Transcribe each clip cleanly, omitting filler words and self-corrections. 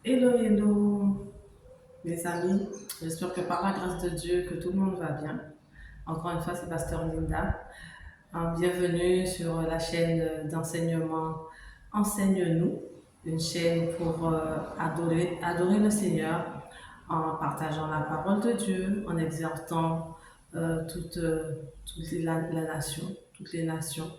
Hello, hello, mes amis. J'espère que par la grâce de Dieu, que tout le monde va bien. Encore une fois, c'est Pasteur Linda. Bienvenue sur la chaîne d'enseignement Enseigne-nous, une chaîne pour adorer le Seigneur en partageant la parole de Dieu, en exhortant toutes les nations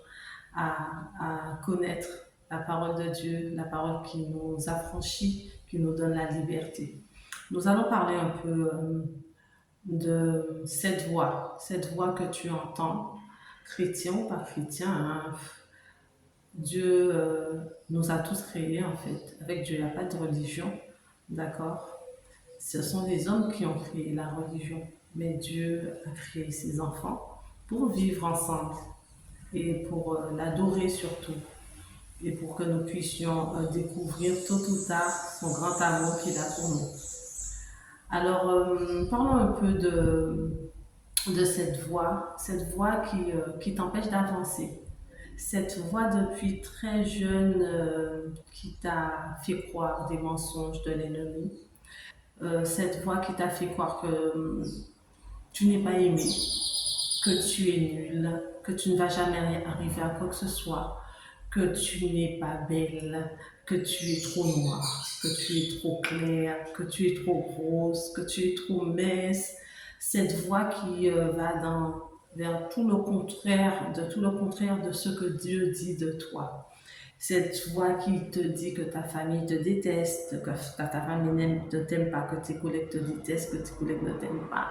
à connaître la parole de Dieu, la parole qui nous affranchit, qui nous donne la liberté. Nous allons parler un peu de cette voix que tu entends, chrétien ou pas chrétien. Hein. Dieu nous a tous créés en fait. Avec Dieu, il n'y a pas de religion, d'accord? Ce sont les hommes qui ont créé la religion, mais Dieu a créé ses enfants pour vivre ensemble et pour l'adorer surtout, et pour que nous puissions découvrir tôt ou tard son grand amour qu'il a pour nous. Alors, parlons un peu de cette voix qui t'empêche d'avancer. Cette voix depuis très jeune qui t'a fait croire des mensonges de l'ennemi. Cette voix qui t'a fait croire que tu n'es pas aimé, que tu es nul, que tu ne vas jamais arriver à quoi que ce soit, que tu n'es pas belle, que tu es trop noire, que tu es trop claire, que tu es trop grosse, que tu es trop mince. Cette voix qui va vers tout le contraire de ce que Dieu dit de toi. Cette voix qui te dit que ta famille te déteste, que ta famille ne t'aime pas, que tes collègues te détestent, que tes collègues ne t'aiment pas.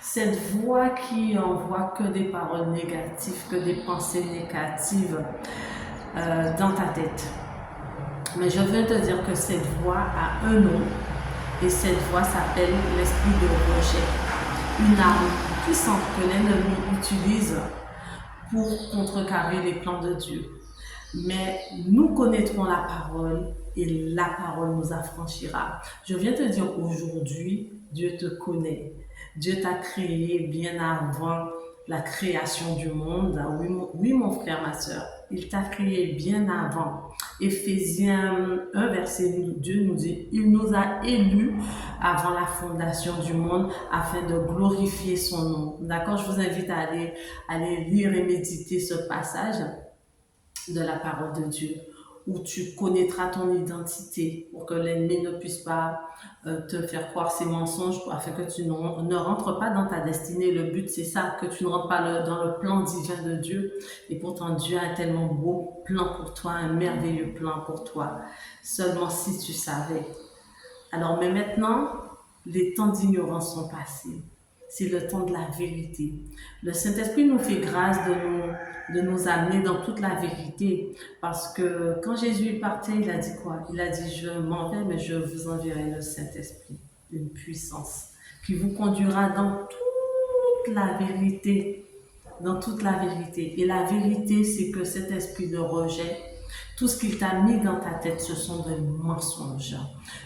Cette voix qui envoie que des paroles négatives, que des pensées négatives dans ta tête. Mais je veux te dire que cette voix a un nom et cette voix s'appelle l'esprit de rejet. Une arme puissante que l'ennemi utilise pour contrecarrer les plans de Dieu. Mais nous connaîtrons la parole et la parole nous affranchira. Je viens te dire aujourd'hui, Dieu te connaît. Dieu t'a créé bien avant la création du monde. Oui, mon frère, ma soeur, il t'a créé bien avant. Éphésiens 1, verset 2 nous dit, il nous a élus avant la fondation du monde afin de glorifier son nom. D'accord? Je vous invite à aller lire et méditer ce passage de la parole de Dieu, où tu connaîtras ton identité pour que l'ennemi ne puisse pas te faire croire ses mensonges afin que tu ne rentres pas dans ta destinée. Le but, c'est ça, que tu ne rentres pas dans le plan divin de Dieu. Et pourtant, Dieu a un tellement beau plan pour toi, un merveilleux plan pour toi. Seulement si tu savais. Alors, mais maintenant, les temps d'ignorance sont passés. C'est le temps de la vérité. Le Saint-Esprit nous fait grâce de nous amener dans toute la vérité. Parce que quand Jésus est parti, il a dit quoi? Il a dit, je m'en vais, mais je vous enverrai le Saint-Esprit, une puissance qui vous conduira dans toute la vérité. Dans toute la vérité. Et la vérité, c'est que cet esprit de rejet, tout ce qu'il t'a mis dans ta tête, ce sont des mensonges.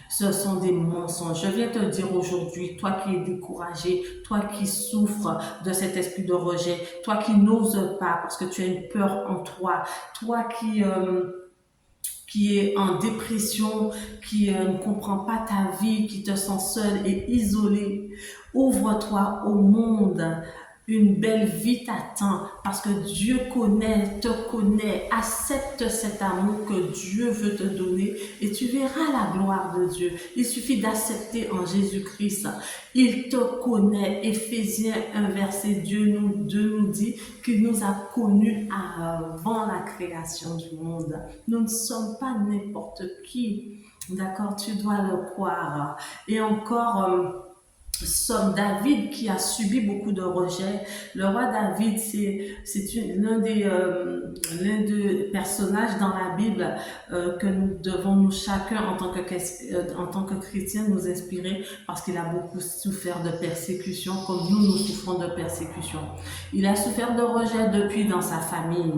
Ce sont des mensonges. Je viens te dire aujourd'hui, toi qui es découragé, toi qui souffres de cet esprit de rejet, toi qui n'oses pas parce que tu as une peur en toi, toi qui est en dépression, qui ne comprend pas ta vie, qui te sent seul et isolé, ouvre-toi au monde. Une belle vie t'attend parce que Dieu connaît, te connaît, accepte cet amour que Dieu veut te donner et tu verras la gloire de Dieu. Il suffit d'accepter en Jésus-Christ. Il te connaît. Éphésiens 1 verset Dieu nous dit qu'il nous a connus avant la création du monde. Nous ne sommes pas n'importe qui. D'accord, tu dois le croire. Et encore, Somme David qui a subi beaucoup de rejets. Le roi David, l'un des personnages dans la Bible que nous devons nous chacun en tant que chrétien nous inspirer parce qu'il a beaucoup souffert de persécution comme nous souffrons de persécution. Il a souffert de rejet depuis dans sa famille.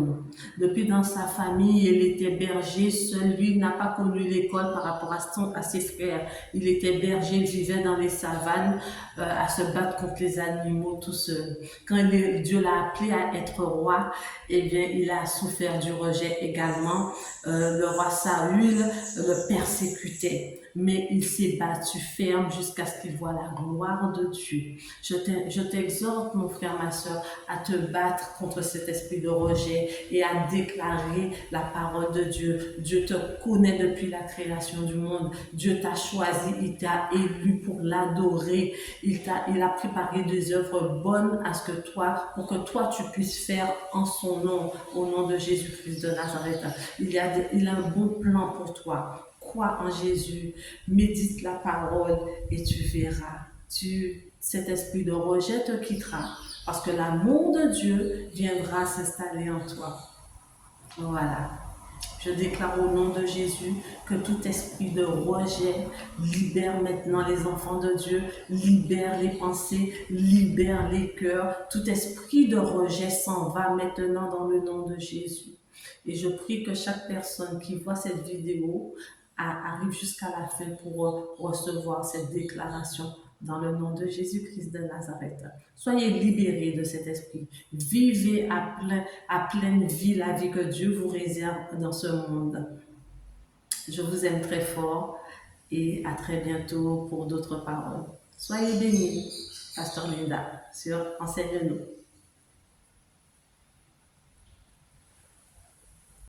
Depuis dans sa famille, il était berger seul. Lui n'a pas connu l'école par rapport à ses frères. Il était berger, il vivait dans les savanes à se battre contre les animaux tout seul. Quand Dieu l'a appelé à être roi, eh bien, il a souffert du rejet également. Le roi Saül le persécutait, mais il s'est battu ferme jusqu'à ce qu'il voie la gloire de Dieu. Je t'exhorte, mon frère, ma soeur, à te battre contre cet esprit de rejet et à déclarer la parole de Dieu. Dieu te connaît depuis la création du monde. Dieu t'a choisi, il t'a élu pour l'adorer. Il a préparé des œuvres bonnes pour que toi tu puisses faire en son nom, au nom de Jésus-Christ de Nazareth. Il a un bon plan pour toi. Crois en Jésus, médite la parole et tu verras. Cet esprit de rejet te quittera parce que l'amour de Dieu viendra s'installer en toi. Voilà. Je déclare au nom de Jésus que tout esprit de rejet libère maintenant les enfants de Dieu, libère les pensées, libère les cœurs. Tout esprit de rejet s'en va maintenant dans le nom de Jésus. Et je prie que chaque personne qui voit cette vidéo arrive jusqu'à la fin pour recevoir cette déclaration dans le nom de Jésus-Christ de Nazareth. Soyez libérés de cet esprit. Vivez à pleine vie la vie que Dieu vous réserve dans ce monde. Je vous aime très fort et à très bientôt pour d'autres paroles. Soyez bénis, Pasteur Linda, sur Enseigne-nous.